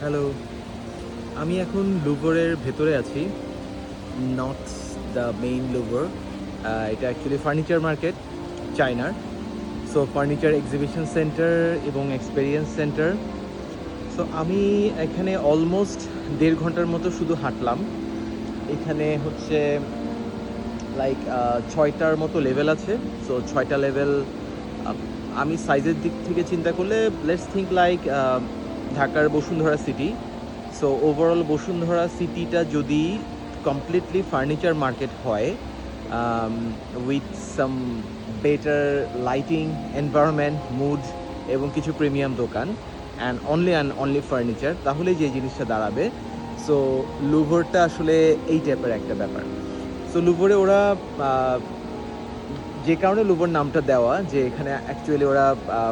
Hello, আমি এখন লুভরের ভেতরে আছি, নট দ্য মেইন লুভর। এটা অ্যাকচুয়ালি ফার্নিচার মার্কেট চায়নার। সো ফার্নিচার এক্সিবিশন সেন্টার এবং এক্সপেরিয়েন্স সেন্টার। সো আমি এখানে অলমোস্ট 1.5 ঘন্টার মতো শুধু হাঁটলাম। এখানে হচ্ছে লাইক 6টার মতো লেভেল আছে। সো 6টা লেভেল আমি সাইজের দিক থেকে চিন্তা করলে লেটস থিঙ্ক লাইক ঢাকার Bashundhara city. So overall Bashundhara সিটিটা যদি কমপ্লিটলি ফার্নিচার মার্কেট হয় with some better lighting, environment, mood এবং কিছু প্রিমিয়াম দোকান অ্যান্ড অনলি ফার্নিচার, তাহলে যে জিনিসটা দাঁড়াবে। সো লুভরটা আসলে এই টাইপের একটা ব্যাপার। সো লুভরে ওরা যে কারণে লুভর নামটা দেওয়া, যে এখানে অ্যাকচুয়ালি ওরা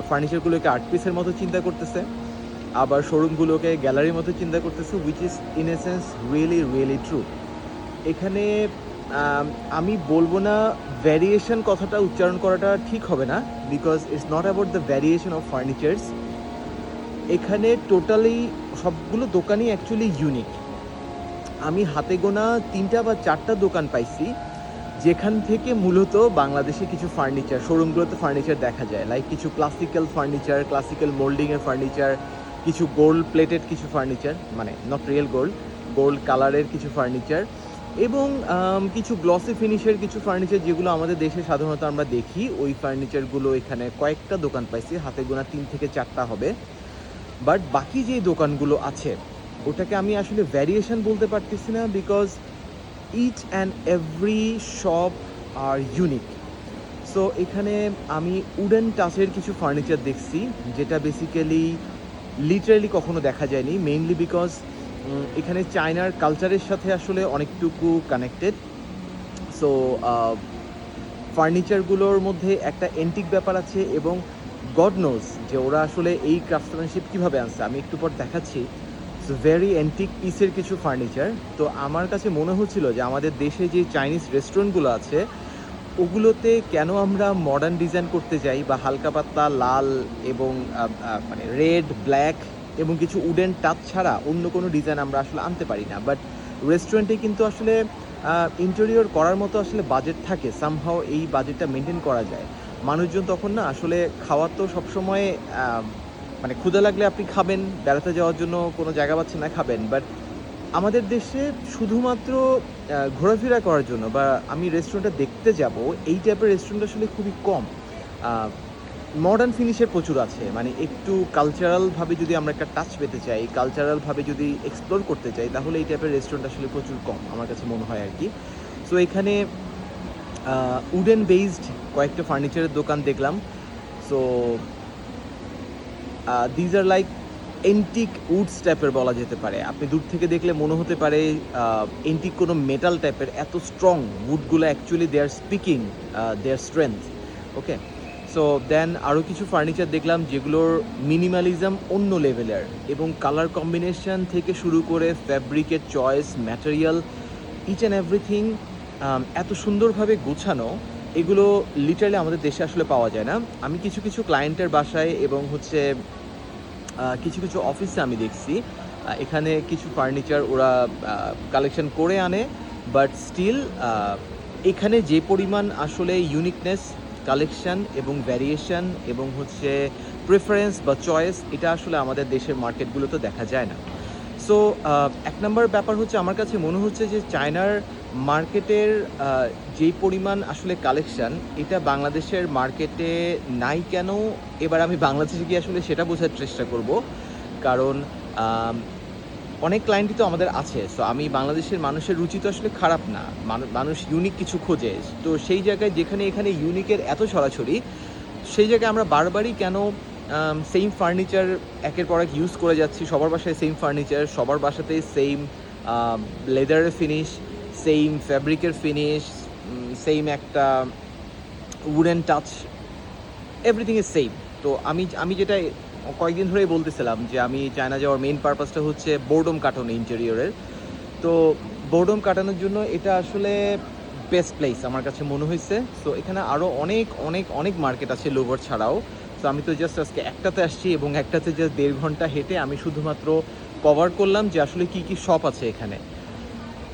ফার্নিচারগুলোকে আর্ট পিসের মতো চিন্তা করতেছে, আবার শোরুমগুলোকে গ্যালারির মতো চিন্তা করতেছে, which is in a sense really true. এখানে আমি বলবো না ভ্যারিয়েশন কথাটা উচ্চারণ করাটা ঠিক হবে না, because it's not about the variation of furnitures. এখানে টোটালি সবগুলো দোকানই অ্যাকচুয়ালি ইউনিক। আমি হাতে গোনা 3টা বা 4টা দোকান পাইছি যেখান থেকে মূলত বাংলাদেশে কিছু ফার্নিচার শোরুমগুলোতে ফার্নিচার দেখা যায়, লাইক কিছু ক্লাসিক্যাল ফার্নিচার, ক্লাসিক্যাল মোল্ডিংয়ের ফার্নিচার, কিছু গোল্ড প্লেটেড কিছু ফার্নিচার, মানে নট রিয়েল গোল্ড, গোল্ড কালারের কিছু ফার্নিচার, এবং কিছু গ্লসি ফিনিশের কিছু ফার্নিচার যেগুলো আমাদের দেশে সাধারণত আমরা দেখি। ওই ফার্নিচারগুলো এখানে কয়েকটা দোকান পাইছি, হাতে গোনা 3 থেকে 4টা হবে। বাট বাকি যে দোকানগুলো আছে ওটাকে আমি আসলে ভ্যারিয়েশন বলতে পারতেছি না, because each and every shop are unique. So এখানে আমি উডেন টাচের কিছু ফার্নিচার দেখছি, যেটা বেসিক্যালি লিটারালি কখনো দেখা যায়নি, মেইনলি বিকজ এখানে চায়নার কালচারের সাথে আসলে অনেকটুকু কানেক্টেড। সো ফার্নিচারগুলোর মধ্যে একটা এন্টিক ব্যাপার আছে, এবং গড নোজ যে ওরা আসলে এই ক্রাফটসম্যানশিপ কীভাবে আনছে, আমি একটু পর দেখাচ্ছি। সো ভেরি অ্যান্টিক পিসের কিছু ফার্নিচার। তো আমার কাছে মনে হচ্ছিল যে আমাদের দেশে যে চাইনিজ রেস্টুরেন্টগুলো আছে ওগুলোতে কেন আমরা মডার্ন ডিজাইন করতে যাই, বা হালকা পাতলা লাল এবং মানে রেড, ব্ল্যাক এবং কিছু উডেন টাচ ছাড়া অন্য কোনো ডিজাইন আমরা আসলে আনতে পারি না। বাট রেস্টুরেন্টে কিন্তু আসলে ইন্টেরিয়র করার মতো আসলে বাজেট থাকে, সামহাও এই বাজেটটা মেনটেন করা যায়। মানুষজন তখন না আসলে খাওয়ার তো সবসময় মানে ক্ষুধা লাগলে আপনি খাবেন, বেড়াতে যাওয়ার জন্য কোনো জায়গা পাচ্ছেন না, খাবেন। বাট আমাদের দেশে শুধুমাত্র ঘোরাফেরা করার জন্য বা আমি রেস্টুরেন্টটা দেখতে যাব, এই টাইপের রেস্টুরেন্ট আসলে খুবই কম। মডার্ন ফিনিশের প্রচুর আছে, মানে একটু কালচারালভাবে যদি আমরা একটা টাচ পেতে চাই, কালচারালভাবে যদি এক্সপ্লোর করতে চাই, তাহলে এই টাইপের রেস্টুরেন্ট আসলে প্রচুর কম আমার কাছে মনে হয় আর কি। সো এখানে উডেন বেসড কয়েকটা ফার্নিচারের দোকান দেখলাম। So these are like antique Woods টাইপের বলা যেতে পারে। আপনি দূর থেকে দেখলে মনে হতে পারে এন্টিক কোনো মেটাল টাইপের, এত স্ট্রং উডগুলো actually they are speaking their strength. Okay, so then আরও কিছু ফার্নিচার দেখলাম যেগুলোর মিনিমালিজম অন্য লেভেলের, এবং কালার কম্বিনেশন থেকে শুরু করে ফ্যাব্রিকের choice, material, each and everything এত সুন্দরভাবে গোছানো, এগুলো লিটারালি আমাদের দেশে আসলে পাওয়া যায় না। আমি কিছু কিছু ক্লায়েন্টের বাসায় এবং হচ্ছে কিছু কিছু অফিসে আমি দেখছি এখানে কিছু ফার্নিচার ওরা কালেকশন করে আনে, বাট স্টিল এখানে যে পরিমাণ আসলে ইউনিকনেস, কালেকশন এবং ভ্যারিয়েশন এবং হচ্ছে প্রেফারেন্স বা চয়েস, এটা আসলে আমাদের দেশের মার্কেটগুলোতে দেখা যায় না। সো এক নম্বর ব্যাপার হচ্ছে আমার কাছে মনে হচ্ছে যে চায়নার মার্কেটের যেই পরিমাণ আসলে কালেকশন, এটা বাংলাদেশের মার্কেটে নাই কেন। এবার আমি বাংলাদেশে গিয়ে আসলে সেটা বোঝার চেষ্টা করব, কারণ অনেক ক্লায়েন্টই তো আমাদের আছে। সো আমি বাংলাদেশের মানুষের রুচি তো আসলে খারাপ না, মানুষ ইউনিক কিছু খোঁজে। তো সেই জায়গায় যেখানে এখানে ইউনিকের এত ছড়াছড়ি, সেই জায়গায় আমরা বারবারই কেন সেম ফার্নিচার একের পর এক ইউজ করে যাচ্ছি। সবার বাসায় সেম ফার্নিচার, সবার বাসাতেই সেম লেদারের ফিনিশ, সেম ফ্যাব্রিকের ফিনিশ, সেম একটা wooden touch, everything is same. তো আমি যেটা কয়েকদিন ধরেই বলতেছিলাম যে আমি চায়না যাওয়ার মেইন পারপাসটা হচ্ছে বোর্ডম কাটানো ইন্টেরিয়রের। তো বোর্ডম কাটানোর জন্য এটা আসলে বেস্ট প্লেস আমার কাছে মনে হয়েছে। সো এখানে আরও অনেক অনেক অনেক মার্কেট আছে লুভর ছাড়াও। সো আমি তো জাস্ট আজকে একটাতে আসছি, এবং একটাতে জাস্ট 1.5 ঘন্টা হেঁটে আমি শুধুমাত্র কভার করলাম যে আসলে কি কি শপ আছে এখানে।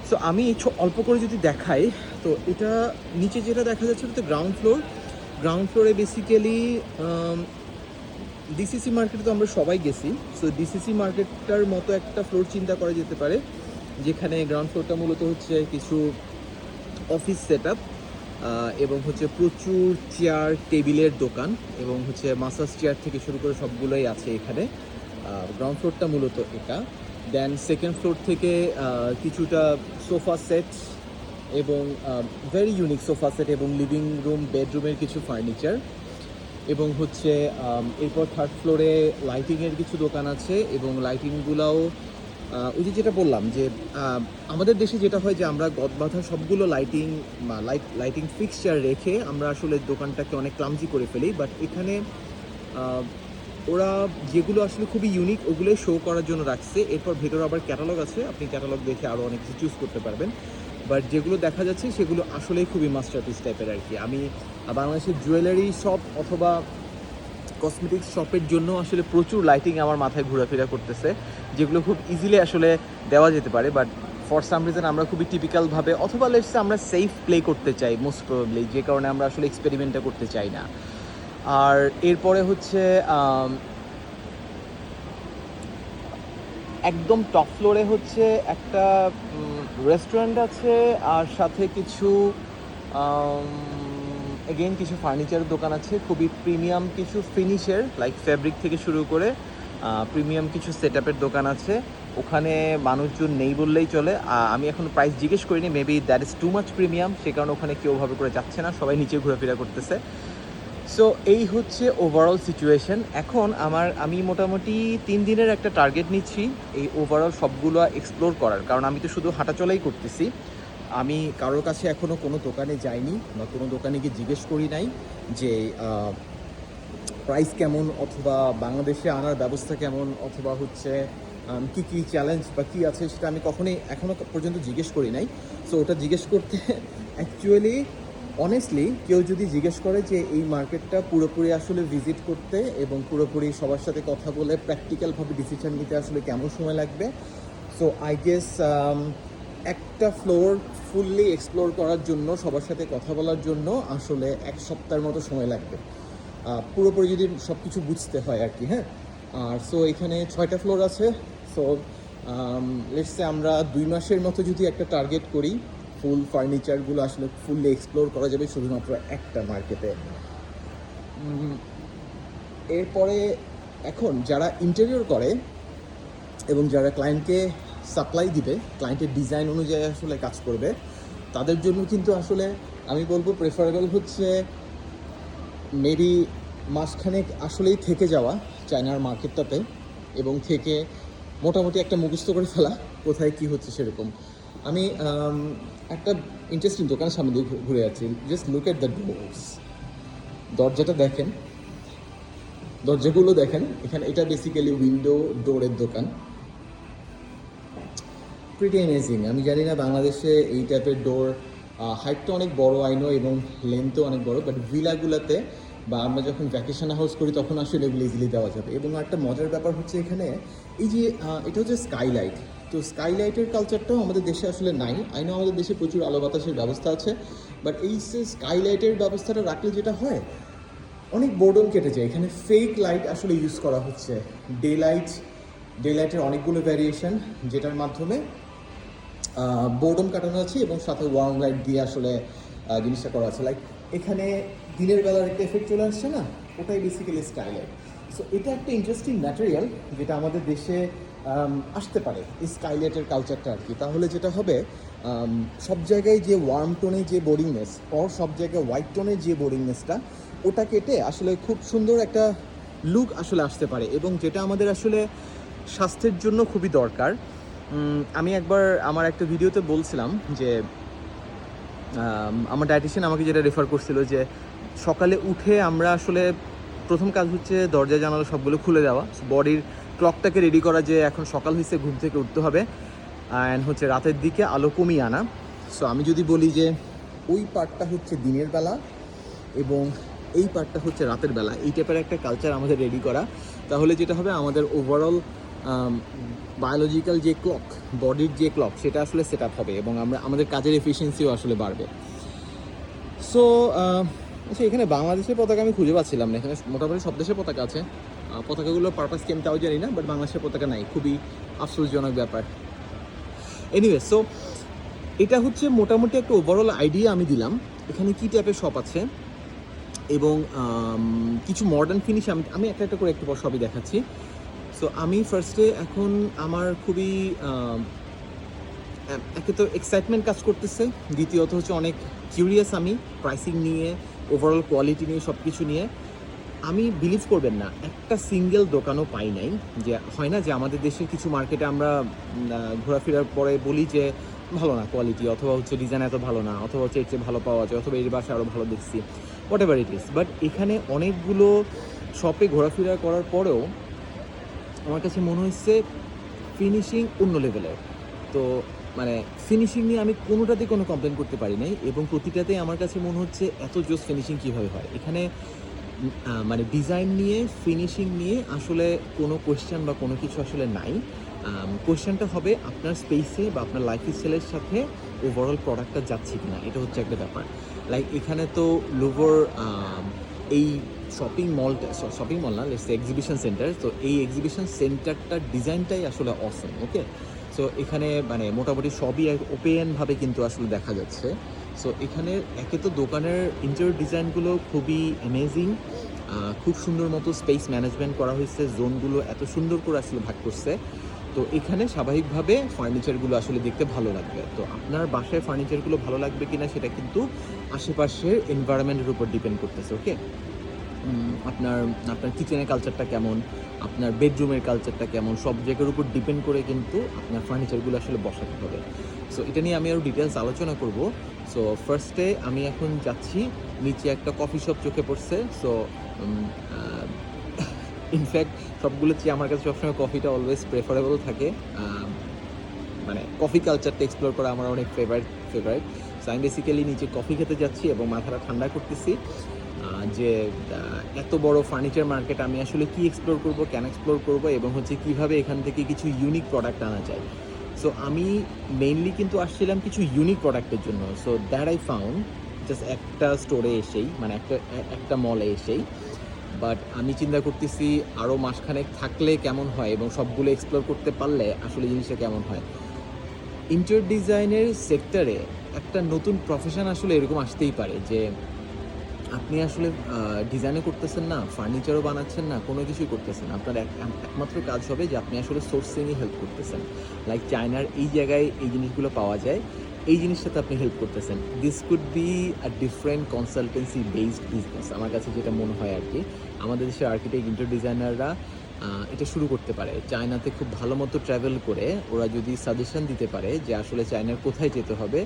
সো আমি অল্প করে যদি দেখাই, তো এটা নিচে যেটা দেখা যাচ্ছে ওটা গ্রাউন্ড ফ্লোর। গ্রাউন্ড ফ্লোরে বেসিক্যালি ডিসিসি মার্কেটে তো আমরা সবাই গেছি। সো ডিসিসি মার্কেটটার মতো একটা ফ্লোর চিন্তা করা যেতে পারে, যেখানে গ্রাউন্ড ফ্লোরটা মূলত হচ্ছে কিছু অফিস সেট আপ এবং হচ্ছে প্রচুর চেয়ার টেবিলের দোকান, এবং হচ্ছে মাসাজ চেয়ার থেকে শুরু করে সবগুলোই আছে এখানে। গ্রাউন্ড ফ্লোরটা মূলত এটা। দেন সেকেন্ড ফ্লোর থেকে কিছুটা সোফা সেট এবং ভেরি ইউনিক সোফা সেট এবং লিভিং রুম বেডরুমের কিছু ফার্নিচার, এবং হচ্ছে এরপর থার্ড ফ্লোরে লাইটিংয়ের কিছু দোকান আছে, এবং লাইটিংগুলোও ওই যে যেটা বললাম যে আমাদের দেশে যেটা হয় যে আমরা গদবাঁধা সবগুলো লাইটিং ফিক্সচার রেখে আমরা আসলে দোকানটাকে অনেক ক্লামজি করে ফেলি, বাট এখানে ওরা যেগুলো আসলে খুবই ইউনিক ওগুলোই শো করার জন্য রাখছে। এরপর ভেতরে আবার ক্যাটালগ আছে, আপনি ক্যাটালগ দেখে আরও অনেক কিছু চুজ করতে পারবেন। বাট যেগুলো দেখা যাচ্ছে সেগুলো আসলেই খুবই মাস্টারপিস টাইপের আর কি। আমি বাংলাদেশের জুয়েলারি শপ অথবা কসমেটিক্স শপের জন্য আসলে প্রচুর লাইটিং আমার মাথায় ঘোরাফেরা করতেছে, যেগুলো খুব ইজিলি আসলে দেওয়া যেতে পারে, বাট ফর সাম রিজন আমরা খুবই টিপিক্যালভাবে অথবা লেটসে আমরা সেফ প্লে করতে চাই মোস্ট প্রবাবলি, যে কারণে আমরা আসলে এক্সপেরিমেন্টটা করতে চাই না। আর এরপরে হচ্ছে একদম টপ ফ্লোরে হচ্ছে একটা রেস্টুরেন্ট আছে, আর সাথে কিছু এগেইন কিছু ফার্নিচারের দোকান আছে, খুবই প্রিমিয়াম কিছু ফিনিশের লাইক ফ্যাব্রিক থেকে শুরু করে প্রিমিয়াম কিছু সেট আপের দোকান আছে। ওখানে মানুষজন নেই বললেই চলে। আমি এখন প্রাইস জিজ্ঞেস করিনি, maybe that is too much premium, সে কারণে ওখানে কেউ ভাবে করে যাচ্ছে না, সবাই নিচে ঘোরাফেরা করতেছে। সো এই হচ্ছে ওভারঅল সিচুয়েশন। এখন আমি মোটামুটি 3 দিনের একটা টার্গেট নিচ্ছি এই ওভারঅল সবগুলো এক্সপ্লোর করার, কারণ আমি তো শুধু হাঁটাচলাই করতেছি। আমি কারোর কাছে এখনও কোনো দোকানে যাইনি বা কোনো দোকানে গিয়ে জিজ্ঞেস করি নাই যে প্রাইস কেমন, অথবা বাংলাদেশে আনার ব্যবস্থা কেমন, অথবা হচ্ছে কী কী চ্যালেঞ্জ বা কী আছে সেটা আমি এখনও পর্যন্ত জিজ্ঞেস করি নাই। সো ওটা জিজ্ঞেস করতে অ্যাকচুয়ালি অনেস্টলি কেউ যদি জিজ্ঞেস করে যে এই মার্কেটটা পুরোপুরি আসলে ভিজিট করতে এবং পুরোপুরি সবার সাথে কথা বলে প্র্যাকটিক্যালভাবে ডিসিশন নিতে আসলে কেমন সময় লাগবে, সো আই গেস একটা ফ্লোর ফুললি এক্সপ্লোর করার জন্য, সবার সাথে কথা বলার জন্য আসলে 1 সপ্তাহের মতো সময় লাগবে, পুরোপুরি যদি সব কিছু বুঝতে হয় আর কি। হ্যাঁ, আর সো এখানে 6টা ফ্লোর আছে। সো লেটসে আমরা 2 মাসের মতো যদি একটা টার্গেট করি, ফুল ফার্নিচারগুলো আসলে ফুললি এক্সপ্লোর করা যাবে শুধুমাত্র একটা মার্কেটে। এরপরে এখন যারা ইন্টেরিয়র করে এবং যারা ক্লায়েন্টকে সাপ্লাই দিবে, ক্লায়েন্টের ডিজাইন অনুযায়ী আসলে কাজ করবে, তাদের জন্য কিন্তু আসলে আমি বলবো প্রেফারেবল হচ্ছে মেবি মাসখানেক আসলেই থেকে যাওয়া চায়নার মার্কেটটাতে, এবং থেকে মোটামুটি একটা মুখস্থ করে ফেলা কোথায় কী হচ্ছে সেরকম। আমি একটা ইন্টারেস্টিং দোকানের সামনে দিয়ে ঘুরে যাচ্ছি, just look at the doors. দরজাটা দেখেন, দরজাগুলো দেখেন এখানে, এটা বেসিক্যালি উইন্ডো ডোরের দোকান। Pretty amazing. আমি জানি না বাংলাদেশে এই টাইপের ডোর হাইটটা অনেক বড় আইনো এবং লেন্থও অনেক বড়, বাট ভিলাগুলোতে বা আমরা যখন ভ্যাকেশন হাউস করি তখন আসলে এগুলো ইজিলি দেওয়া যাবে। এবং একটা মজার ব্যাপার হচ্ছে এখানে এই যে এটা হচ্ছে স্কাইলাইট। তো স্কাইলাইটের কালচারটাও আমাদের দেশে আসলে নাই। আইনো আমাদের দেশে প্রচুর আলো বাতাসের ব্যবস্থা আছে, বাট এই স্কাইলাইটের ব্যবস্থাটা রাখলে যেটা হয় অনেক বোর্ডন কেটে যায়। এখানে ফেক লাইট আসলে ইউজ করা হচ্ছে, ডে লাইটের অনেকগুলো ভ্যারিয়েশন, যেটার মাধ্যমে বোর্ডন কাটানো আছে এবং সাথে ওয়ার্ম লাইট দিয়ে আসলে জিনিসটা করা আছে। লাইক এখানে দিনের বেলার একটা এফেক্ট চলে আসছে না, ওটাই বেসিক্যালি স্কাইলাইট। সো এটা একটা ইন্টারেস্টিং ম্যাটেরিয়াল যেটা আমাদের দেশে আসতে পারে, এই স্কাইলাইটের কালচারটা আর কি। তাহলে যেটা হবে সব জায়গায় যে ওয়ার্ম টোনে যে বোরিংনেস, সব জায়গায় হোয়াইট টোনের যে বোরিংনেসটা, ওটা কেটে আসলে খুব সুন্দর একটা লুক আসলে আসতে পারে, এবং যেটা আমাদের আসলে স্বাস্থ্যের জন্য খুবই দরকার। আমি একবার আমার একটা ভিডিওতে বলছিলাম যে আমার ডায়েটিশিয়ান আমাকে যেটা রেফার করছিল যে সকালে উঠে আমরা আসলে প্রথম কাজ হচ্ছে দরজা জানালা সবগুলো খুলে দেওয়া, বডির ক্লকটাকে রেডি করা যে এখন সকাল হয়েছে, ঘুম থেকে উঠতে হবে, অ্যান্ড হচ্ছে রাতের দিকে আলো কমিয়ে আনা। সো আমি যদি বলি যে ওই পার্টটা হচ্ছে দিনের বেলা এবং এই পার্টটা হচ্ছে রাতের বেলা, এই টাইপের একটা কালচার আমাদের রেডি করা, তাহলে যেটা হবে আমাদের ওভারঅল বায়োলজিক্যাল যে ক্লক, বডির যে ক্লক, সেটা আসলে সেট আপ হবে এবং আমাদের কাজের এফিসিয়েন্সিও আসলে বাড়বে। সো আচ্ছা, এখানে বাংলাদেশের পতাকা আমি খুঁজে পাচ্ছিলাম না। এখানে মোটামুটি সব দেশের পতাকা আছে, পতাকাগুলোর পারপাস কি আমি তাও জানি না, বাট বাংলাদেশের পতাকা নাই, খুবই আফসোসজনক ব্যাপার। এনিওয়ে, সো এটা হচ্ছে মোটামুটি একটা ওভারঅল আইডিয়া আমি দিলাম এখানে কী টাইপের শপ আছে এবং কিছু মডার্ন ফিনিশ আমি একটা একটা করে একটু পর সবই দেখাচ্ছি। সো আমি ফার্স্টে এখন আমার খুবই একে তো এক্সাইটমেন্ট কাজ করতেছে, দ্বিতীয়ত হচ্ছে অনেক কিউরিয়াস আমি প্রাইসিং নিয়ে, ওভারঅল কোয়ালিটি নিয়ে, সব কিছু নিয়ে। আমি বিলিভ করবেন না, একটা সিঙ্গেল দোকানও পাই নাই। যে হয় না যে আমাদের দেশের কিছু মার্কেটে আমরা ঘোরাফেরার পরে বলি যে ভালো না কোয়ালিটি, অথবা হচ্ছে ডিজাইন এত ভালো না, অথবা হচ্ছে এর চেয়ে ভালো পাওয়া যায়, অথবা এর বাসায় আরও ভালো দেখছি, what ever it is. But এখানে অনেকগুলো শপে ঘোরাফেরা করার পরেও আমার কাছে মনে হচ্ছে ফিনিশিং অন্য লেভেলের। তো মানে ফিনিশিং নিয়ে আমি কোনোটাতেই কোনো কমপ্লেন করতে পারি নাই, এবং প্রতিটাতেই আমার কাছে মনে হচ্ছে এত জোস ফিনিশিং কীভাবে হয় এখানে। মানে ডিজাইন নিয়ে, ফিনিশিং নিয়ে আসলে কোনো কোয়েশ্চেন বা কোনো কিছু আসলে নাই। কোয়েশ্চেনটা হবে আপনার স্পেসে বা আপনার লাইফস্টাইলের সাথে ওভারঅল প্রোডাক্টটা যাচ্ছে কিনা, এটা হচ্ছে একটা ব্যাপার। লাইক এখানে তো লুভর এই শপিং মল না, লেটস এক্সিবিশন সেন্টার, তো এই এক্সিবিশন সেন্টারটার ডিজাইনটাই আসলে অসম। ওকে, সো এখানে মানে মোটামুটি সবই ওপেনভাবে কিন্তু আসলে দেখা যাচ্ছে। সো এখানে একে তো দোকানের ইন্টেরিয়র ডিজাইনগুলো খুবই অ্যামেজিং, খুব সুন্দর মতো স্পেস ম্যানেজমেন্ট করা হয়েছে, জোনগুলো এত সুন্দর করে আসলে ভাগ করছে। তো এখানে স্বাভাবিকভাবে ফার্নিচারগুলো আসলে দেখতে ভালো লাগবে। তো আপনার বাসায় ফার্নিচারগুলো ভালো লাগবে কিনা সেটা কিন্তু আশেপাশের এনভায়রনমেন্টের উপর ডিপেন্ড করতেছে। ওকে, আপনার আপনার কিচেনের কালচারটা কেমন, আপনার বেডরুমের কালচারটা কেমন, সব জায়গার উপর ডিপেন্ড করে কিন্তু আপনার ফার্নিচারগুলো আসলে বসাতে হবে। সো এটা নিয়ে আমি আরও ডিটেলস আলোচনা করব। সো ফার্স্টে আমি এখন যাচ্ছি, নিচে একটা কফি শপ চোখে পড়ছে। সো ইনফ্যাক্ট সবগুলো চেয়ে আমার কাছে সবসময় কফিটা অলওয়েজ প্রেফারেবল থাকে। মানে কফি কালচারটা এক্সপ্লোর করা আমার অনেক ফেভারিট। সো আমি বেসিক্যালি নিচে কফি খেতে যাচ্ছি এবং মাথাটা ঠান্ডা করতেছি যে এত বড় ফার্নিচার মার্কেট আমি আসলে কি এক্সপ্লোর করব, কেন এক্সপ্লোর করব, এবং হচ্ছে কিভাবে এখান থেকে কিছু ইউনিক প্রোডাক্ট আনা যায়। সো আমি মেইনলি কিন্তু আসছিলাম কিছু ইউনিক প্রোডাক্টের জন্য। So that I found just একটা স্টোরে এসেই, মানে একটা মলে এসেই। বাট আমি চিন্তা করতেছি আরও মাসখানেক থাকলে কেমন হয় এবং সবগুলো এক্সপ্লোর করতে পারলে আসলে জিনিসটা কেমন হয়। ইন্টেরিয়র ডিজাইনের সেক্টরে একটা নতুন প্রফেশন আসলে এরকম আসতেই পারে যে আপনি আসলে ডিজাইনও করতেছেন না, ফার্নিচারও বানাচ্ছেন না, কোনো কিছুই করতেছেন। আপনার একমাত্র কাজ হবে যে আপনি আসলে সোর্সিংয়ে হেল্প করতেছেন। লাইক চায়নার এই জায়গায় এই জিনিসগুলো পাওয়া যায়, এই জিনিসটাতে আপনি হেল্প করতেছেন। This could be a different consultancy based business, আমার কাছে যেটা মনে হয় আর কি। আমাদের দেশের আর্কিটেক্ট, ইন্টেরিয়র ডিজাইনাররা এটা শুরু করতে পারে। চায়নাতে খুব ভালো মতো ট্রাভেল করে ওরা যদি সাজেশন দিতে পারে যে আসলে চায়নার কোথায় যেতে হবে,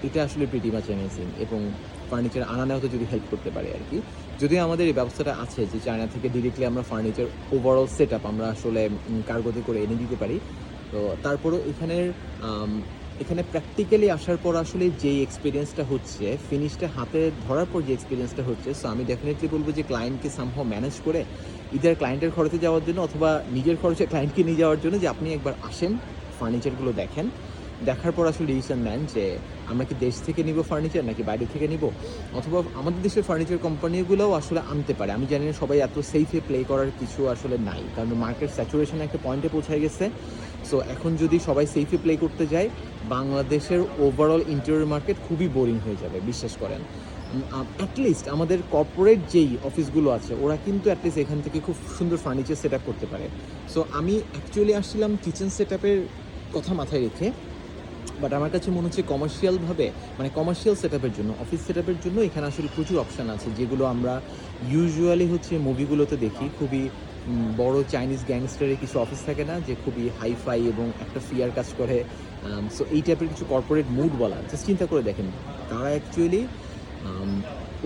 এটা আসলে প্রিটি মাচ অ্যামেজিং, এবং ফার্নিচার আনা নেওয়াতে যদি হেল্প করতে পারে আর কি। যদিও আমাদের এই ব্যবস্থাটা আছে যে চায়না থেকে ডিরেক্টলি আমরা ফার্নিচার ওভারঅল সেট আপ আমরা আসলে কার্গোতে করে এনে দিতে পারি। তো তারপরও এখানে প্র্যাকটিক্যালি আসার পর আসলে যেই এক্সপিরিয়েন্সটা হচ্ছে, ফিনিশটা হাতে ধরার পর যে এক্সপিরিয়েন্সটা হচ্ছে, সো আমি ডেফিনেটলি বলবো যে ক্লায়েন্টকে সামহাও ম্যানেজ করে ইদার ক্লায়েন্টের খরচে যাওয়ার জন্য অথবা নিজের খরচে ক্লায়েন্টকে নিয়ে যাওয়ার জন্য, যে আপনি একবার আসেন, ফার্নিচারগুলো দেখেন, দেখার পর আসলে ডিসিশন নেন যে আমরা কি দেশ থেকে নিব ফার্নিচার নাকি বাইরে থেকে নিব, অথবা আমাদের দেশের ফার্নিচার কোম্পানিগুলোও আসলে আনতে পারে। আমি জানি না সবাই এত সেফে প্লে করার কিছু আসলে নাই, কারণ মার্কেট স্যাচুরেশন একটা পয়েন্টে পৌঁছায় গেছে। সো এখন যদি সবাই সেফে প্লে করতে যায়, বাংলাদেশের ওভারঅল ইন্টেরিয়র মার্কেট খুবই বোরিং হয়ে যাবে, বিশ্বাস করেন। অ্যাটলিস্ট আমাদের কর্পোরেট যেই অফিসগুলো আছে ওরা কিন্তু অ্যাটলিস্ট এখান থেকে খুব সুন্দর ফার্নিচার সেট আপ করতে পারে। সো আমি অ্যাকচুয়ালি আসছিলাম কিচেন সেট আপের কথা মাথায় রেখে, বাট আমার কাছে মনে হচ্ছে কমার্শিয়ালভাবে, মানে কমার্শিয়াল সেট আপের জন্য, অফিস সেট আপের জন্য এখানে আসলে প্রচুর অপশান আছে, যেগুলো আমরা ইউজুয়ালি হচ্ছে মুভিগুলোতে দেখি। খুবই বড় চাইনিজ গ্যাংস্টারের কিছু অফিস থাকে না, যে খুবই হাইফাই এবং একটা ফিয়ার কাজ করে। সো এই টাইপের কিছু কর্পোরেট মুড বলা, জাস্ট চিন্তা করে দেখেন, তারা অ্যাকচুয়ালি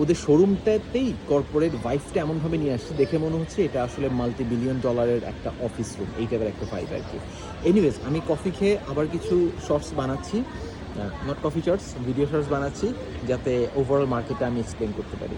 ওদের শোরুমটাতেই কর্পোরেট ভাইবসটা এমনভাবে নিয়ে আসছে, দেখে মনে হচ্ছে এটা আসলে মাল্টি-বিলিয়ন ডলারের একটা অফিস রুম, এই টাইপের একটা ভাইব আর কি। এনিওয়েজ, আমি কফি খেয়ে আবার কিছু শর্টস বানাচ্ছি, not coffee shorts, video shorts বানাচ্ছি, যাতে ওভারঅল মার্কেটে আমি এক্সপ্লেন করতে পারি।